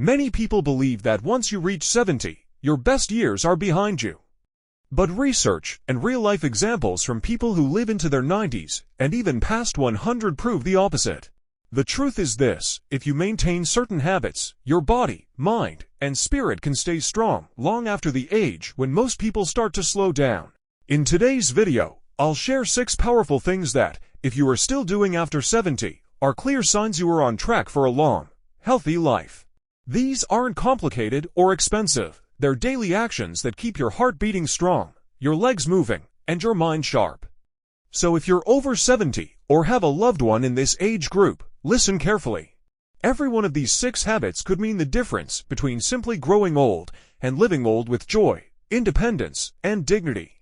Many people believe that once you reach 70, your best years are behind you. But research and real-life examples from people who live into their 90s and even past 100 prove the opposite. The truth is this: if you maintain certain habits, your body, mind, and spirit can stay strong long after the age when most people start to slow down. In today's video, I'll share 6 powerful things that, if you are still doing after 70, are clear signs you are on track for a long, healthy life. These aren't complicated or expensive. They're daily actions that keep your heart beating strong, your legs moving, and your mind sharp. So if you're over 70 or have a loved one in this age group, listen carefully. Every one of these 6 habits could mean the difference between simply growing old and living old with joy, independence, and dignity.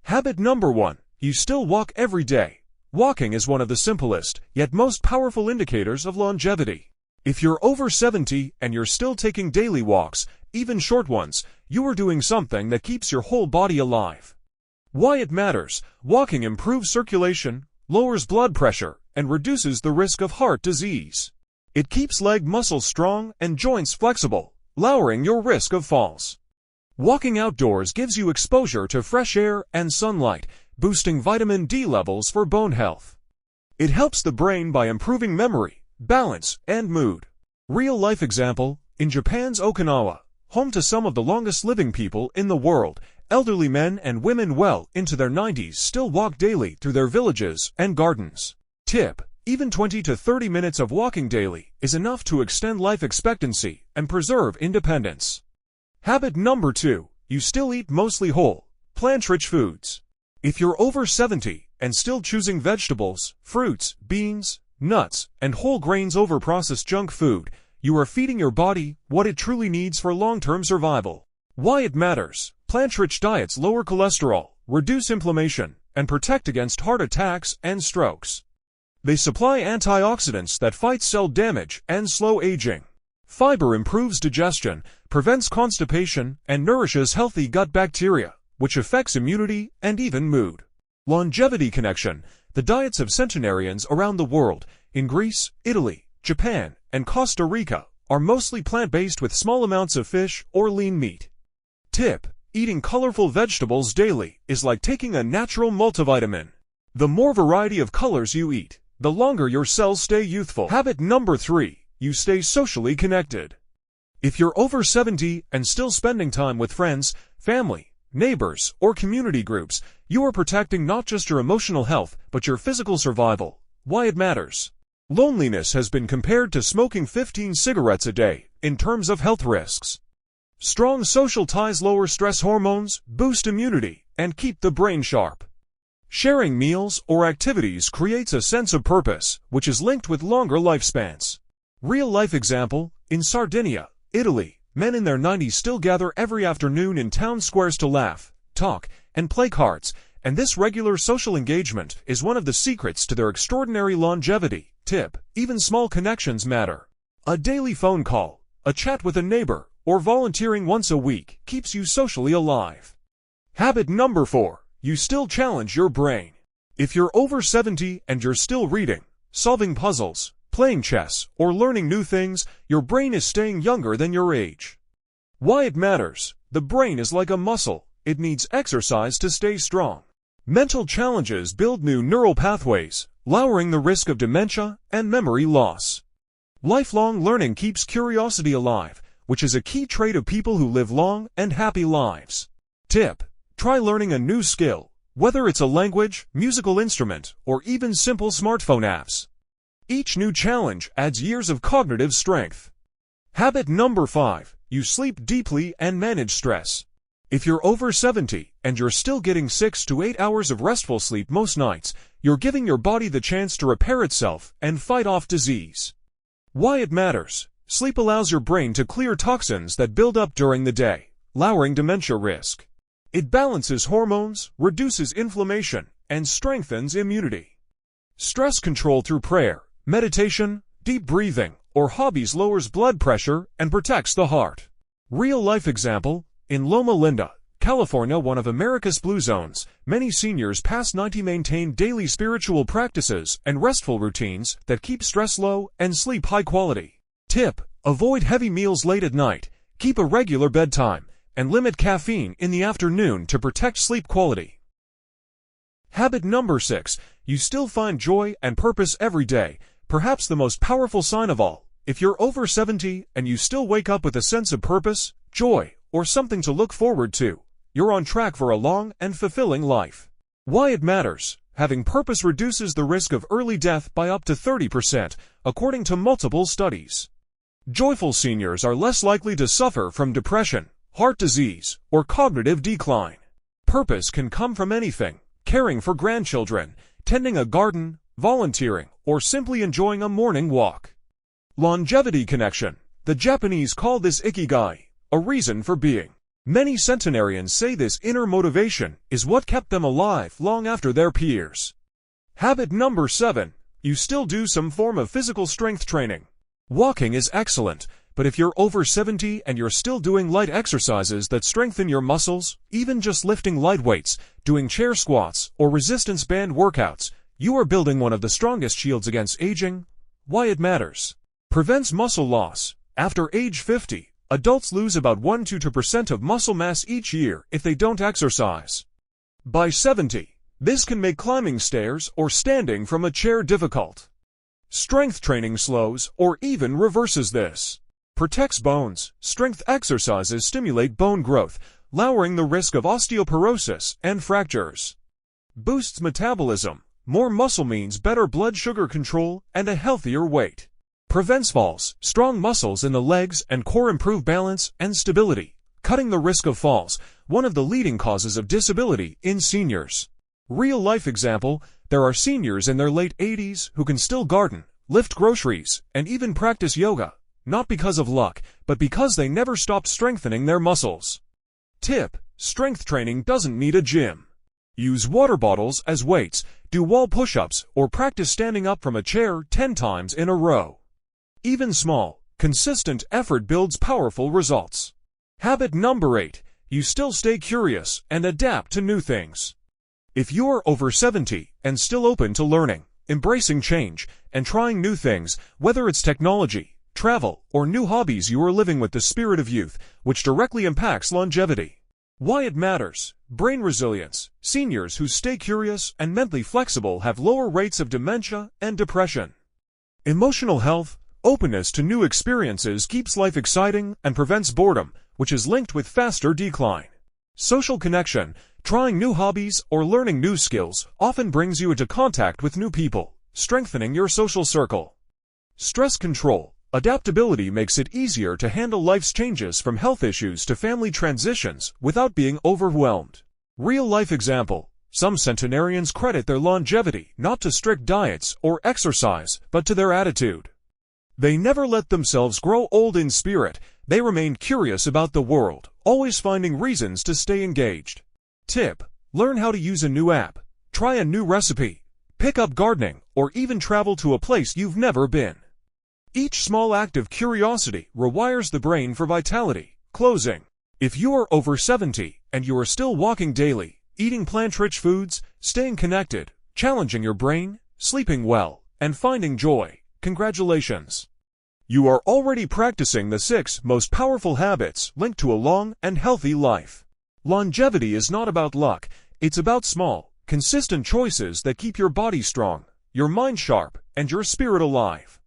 Habit number 1. You still walk every day. Walking is one of the simplest, yet most powerful indicators of longevity. If you're over 70 and you're still taking daily walks, even short ones, you are doing something that keeps your whole body alive. Why it matters: walking improves circulation, lowers blood pressure, and reduces the risk of heart disease. It keeps leg muscles strong and joints flexible, lowering your risk of falls. Walking outdoors gives you exposure to fresh air and sunlight, boosting vitamin D levels for bone health. It helps the brain by improving memory, balance, and mood. Real-life example: in Japan's Okinawa, home to some of the longest living people in the world, elderly men and women well into their 90s still walk daily through their villages and gardens. Tip: even 20 to 30 minutes of walking daily is enough to extend life expectancy and preserve independence. Habit number 2. You still eat mostly whole, plant-rich foods. If you're over 70 and still choosing vegetables, fruits, beans, nuts, and whole grains over processed junk food, you are feeding your body what it truly needs for long-term survival. Why it matters: plant-rich diets lower cholesterol, reduce inflammation, and protect against heart attacks and strokes. They supply antioxidants that fight cell damage and slow aging. Fiber improves digestion, prevents constipation, and nourishes healthy gut bacteria, which affects immunity and even mood. Longevity connection: the diets of centenarians around the world, in Greece, Italy, Japan, and Costa Rica, are mostly plant-based with small amounts of fish or lean meat. Tip: eating colorful vegetables daily is like taking a natural multivitamin. The more variety of colors you eat, the longer your cells stay youthful. Habit number 3. You stay socially connected. If you're over 70 and still spending time with friends, family, neighbors, or community groups, you are protecting not just your emotional health, but your physical survival. Why it matters: loneliness has been compared to smoking 15 cigarettes a day in terms of health risks. Strong social ties lower stress hormones, boost immunity, and keep the brain sharp. Sharing meals or activities creates a sense of purpose, which is linked with longer lifespans. Real-life example: in Sardinia, Italy, men in their 90s still gather every afternoon in town squares to laugh, talk, and play cards, and this regular social engagement is one of the secrets to their extraordinary longevity. Tip: even small connections matter. A daily phone call, a chat with a neighbor, or volunteering once a week keeps you socially alive. Habit number 4. You still challenge your brain. If you're over 70 and you're still reading, solving puzzles, playing chess, or learning new things, your brain is staying younger than your age. Why it matters: the brain is like a muscle. It needs exercise to stay strong. Mental challenges build new neural pathways, lowering the risk of dementia and memory loss. Lifelong learning keeps curiosity alive, which is a key trait of people who live long and happy lives. Tip: try learning a new skill, whether it's a language, musical instrument, or even simple smartphone apps. Each new challenge adds years of cognitive strength. Habit number 5. You sleep deeply and manage stress. If you're over 70 and you're still getting 6 to 8 hours of restful sleep most nights, you're giving your body the chance to repair itself and fight off disease. Why it matters: sleep allows your brain to clear toxins that build up during the day, lowering dementia risk. It balances hormones, reduces inflammation, and strengthens immunity. Stress control through prayer, meditation, deep breathing, or hobbies lowers blood pressure and protects the heart. Real-life example: in Loma Linda, California, one of America's blue zones, many seniors past 90 maintain daily spiritual practices and restful routines that keep stress low and sleep high quality. Tip: Avoid heavy meals late at night, keep a regular bedtime, and limit caffeine in the afternoon to protect sleep quality. Habit number 6. You still find joy and purpose every day, perhaps the most powerful sign of all. If you're over 70 and you still wake up with a sense of purpose, joy, or something to look forward to, you're on track for a long and fulfilling life. Why it matters. Having purpose reduces the risk of early death by up to 30%, according to multiple studies. Joyful seniors are less likely to suffer from depression, heart disease, or cognitive decline. Purpose can come from anything: caring for grandchildren, tending a garden, volunteering, or simply enjoying a morning walk. Longevity connection. The Japanese call this ikigai, a reason for being. Many centenarians say this inner motivation is what kept them alive long after their peers. Habit number 7. You still do some form of physical strength training. Walking is excellent, but if you're over 70 and you're still doing light exercises that strengthen your muscles, even just lifting light weights, doing chair squats, or resistance band workouts, you are building one of the strongest shields against aging. Why it matters. Prevents muscle loss. After age 50, adults lose about 1 to 2% of muscle mass each year if they don't exercise. By 70, this can make climbing stairs or standing from a chair difficult. Strength training slows or even reverses this. Protects bones. Strength exercises stimulate bone growth, lowering the risk of osteoporosis and fractures. Boosts metabolism. More muscle means better blood sugar control and a healthier weight. Prevents falls. Strong muscles in the legs and core improve balance and stability, cutting the risk of falls, one of the leading causes of disability in seniors. Real-life example, there are seniors in their late 80s who can still garden, lift groceries, and even practice yoga, not because of luck, but because they never stopped strengthening their muscles. Tip: strength training doesn't need a gym. Use water bottles as weights, do wall push-ups, or practice standing up from a chair 10 times in a row. Even small, consistent effort builds powerful results. Habit number 8. You still stay curious and adapt to new things. If you're over 70 and still open to learning, embracing change, and trying new things, whether it's technology, travel, or new hobbies, you are living with the spirit of youth, which directly impacts longevity. Why it matters. Brain resilience. Seniors who stay curious and mentally flexible have lower rates of dementia and depression. Emotional health. Openness to new experiences keeps life exciting and prevents boredom, which is linked with faster decline. Social connection. Trying new hobbies or learning new skills often brings you into contact with new people, strengthening your social circle. Stress control. Adaptability makes it easier to handle life's changes, from health issues to family transitions, without being overwhelmed. Real-life example. Some centenarians credit their longevity not to strict diets or exercise, but to their attitude. They never let themselves grow old in spirit. They remained curious about the world, always finding reasons to stay engaged. Tip: learn how to use a new app, try a new recipe, pick up gardening, or even travel to a place you've never been. Each small act of curiosity rewires the brain for vitality. Closing. If you are over 70 and you are still walking daily, eating plant-rich foods, staying connected, challenging your brain, sleeping well, and finding joy, congratulations. You are already practicing the 6 most powerful habits linked to a long and healthy life. Longevity is not about luck, it's about small, consistent choices that keep your body strong, your mind sharp, and your spirit alive.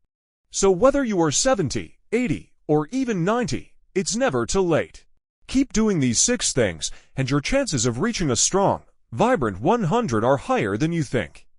So whether you are 70, 80, or even 90, it's never too late. Keep doing these 6 things, and your chances of reaching a strong, vibrant 100 are higher than you think.